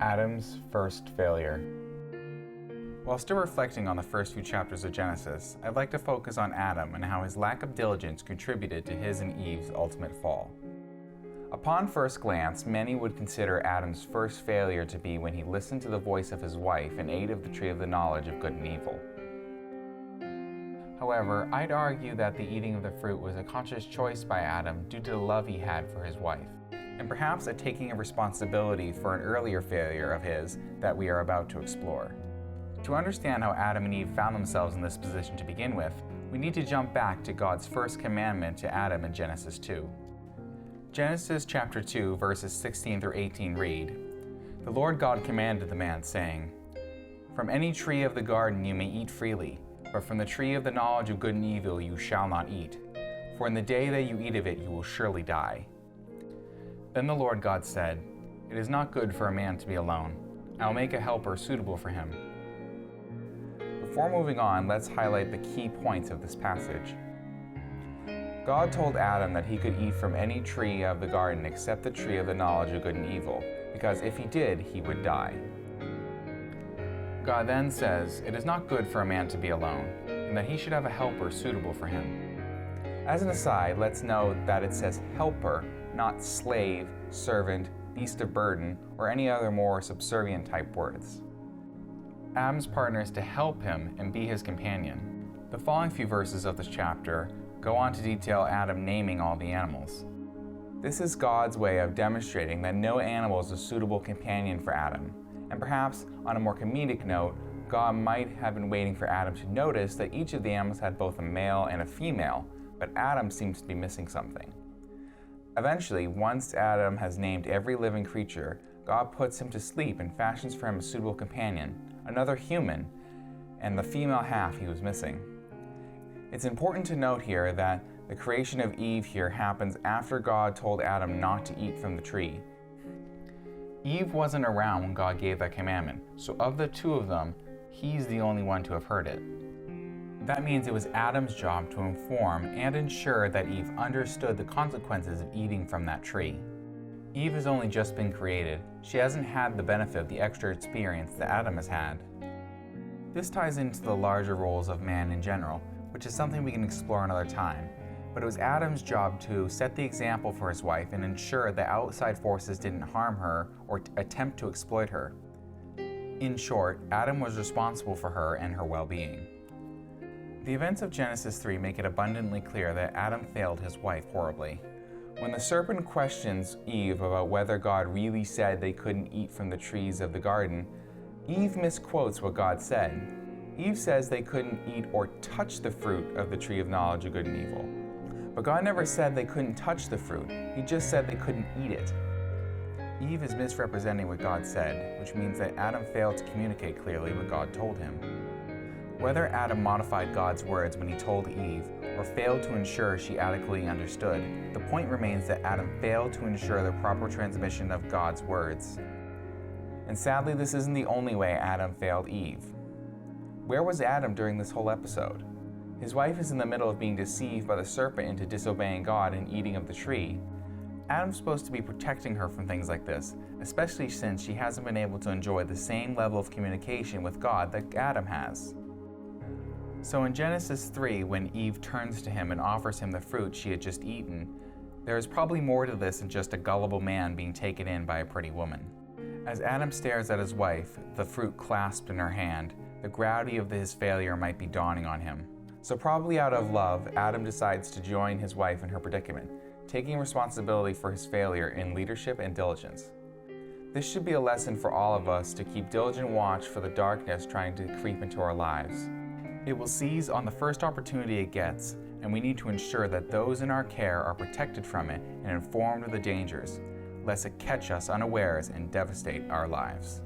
Adam's first failure. While still reflecting on the first few chapters of Genesis, I'd like to focus on Adam and how his lack of diligence contributed to his and Eve's ultimate fall. Upon first glance, many would consider Adam's first failure to be when he listened to the voice of his wife and ate of the tree of the knowledge of good and evil. However, I'd argue that the eating of the fruit was a conscious choice by Adam due to the love he had for his wife, and perhaps a taking of responsibility for an earlier failure of his that we are about to explore. To understand how Adam and Eve found themselves in this position to begin with, we need to jump back to God's first commandment to Adam in Genesis 2. Genesis chapter 2, verses 16 through 18 read, "The Lord God commanded the man, saying, 'From any tree of the garden you may eat freely, but from the tree of the knowledge of good and evil you shall not eat, for in the day that you eat of it you will surely die.' Then the Lord God said, 'It is not good for a man to be alone. I will make a helper suitable for him.'" Before moving on, let's highlight the key points of this passage. God told Adam that he could eat from any tree of the garden except the tree of the knowledge of good and evil, because if he did, he would die. God then says, "It is not good for a man to be alone, and that he should have a helper suitable for him." As an aside, let's note that it says helper, not slave, servant, beast of burden, or any other more subservient type words. Adam's partner is to help him and be his companion. The following few verses of this chapter go on to detail Adam naming all the animals. This is God's way of demonstrating that no animal is a suitable companion for Adam, and perhaps on a more comedic note, God might have been waiting for Adam to notice that each of the animals had both a male and a female, but Adam seems to be missing something. Eventually, once Adam has named every living creature, God puts him to sleep and fashions for him a suitable companion, another human, and the female half he was missing. It's important to note here that the creation of Eve here happens after God told Adam not to eat from the tree. Eve wasn't around when God gave that commandment, so of the two of them, he's the only one to have heard it. That means it was Adam's job to inform and ensure that Eve understood the consequences of eating from that tree. Eve has only just been created. She hasn't had the benefit of the extra experience that Adam has had. This ties into the larger roles of man in general, which is something we can explore another time. But it was Adam's job to set the example for his wife and ensure that outside forces didn't harm her or attempt to exploit her. In short, Adam was responsible for her and her well-being. The events of Genesis 3 make it abundantly clear that Adam failed his wife horribly. When the serpent questions Eve about whether God really said they couldn't eat from the trees of the garden, Eve misquotes what God said. Eve says they couldn't eat or touch the fruit of the tree of knowledge of good and evil. But God never said they couldn't touch the fruit, He just said they couldn't eat it. Eve is misrepresenting what God said, which means that Adam failed to communicate clearly what God told him. Whether Adam modified God's words when he told Eve, or failed to ensure she adequately understood, the point remains that Adam failed to ensure the proper transmission of God's words. And sadly, this isn't the only way Adam failed Eve. Where was Adam during this whole episode? His wife is in the middle of being deceived by the serpent into disobeying God and eating of the tree. Adam's supposed to be protecting her from things like this, especially since she hasn't been able to enjoy the same level of communication with God that Adam has. So in Genesis 3, when Eve turns to him and offers him the fruit she had just eaten, there is probably more to this than just a gullible man being taken in by a pretty woman. As Adam stares at his wife, the fruit clasped in her hand, the gravity of his failure might be dawning on him. So probably out of love, Adam decides to join his wife in her predicament, taking responsibility for his failure in leadership and diligence. This should be a lesson for all of us to keep diligent watch for the darkness trying to creep into our lives. It will seize on the first opportunity it gets, and we need to ensure that those in our care are protected from it and informed of the dangers, lest it catch us unawares and devastate our lives.